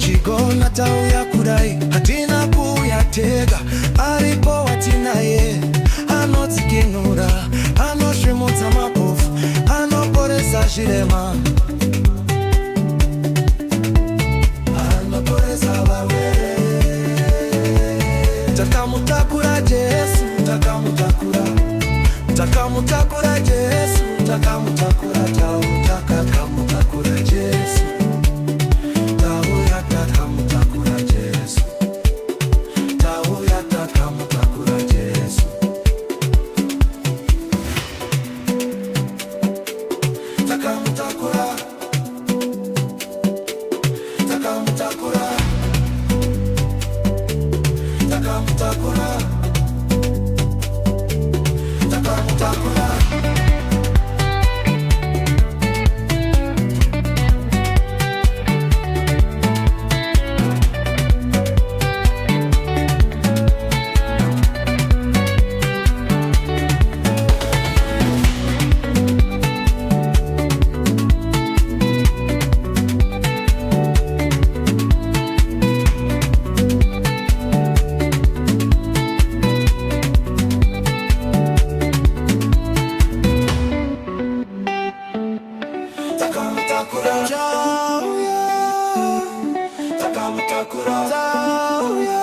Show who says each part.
Speaker 1: Chigona Tauya kudai hatina kuyatega aripo watinaye anotikinura anoshimutsa mapofu anoporesa chirema anoporesa varwere. Takamutakura Jesu, takamutakura, takamutakura Jesu, takamutakura Tauya, takamutakura Jesu, Tauya takamutakura Jesu, Tauya takamutakura Jesu, takamutakura, takamutakura, takamutakura, takamutakura. Tauya, takamutakura, Tauya.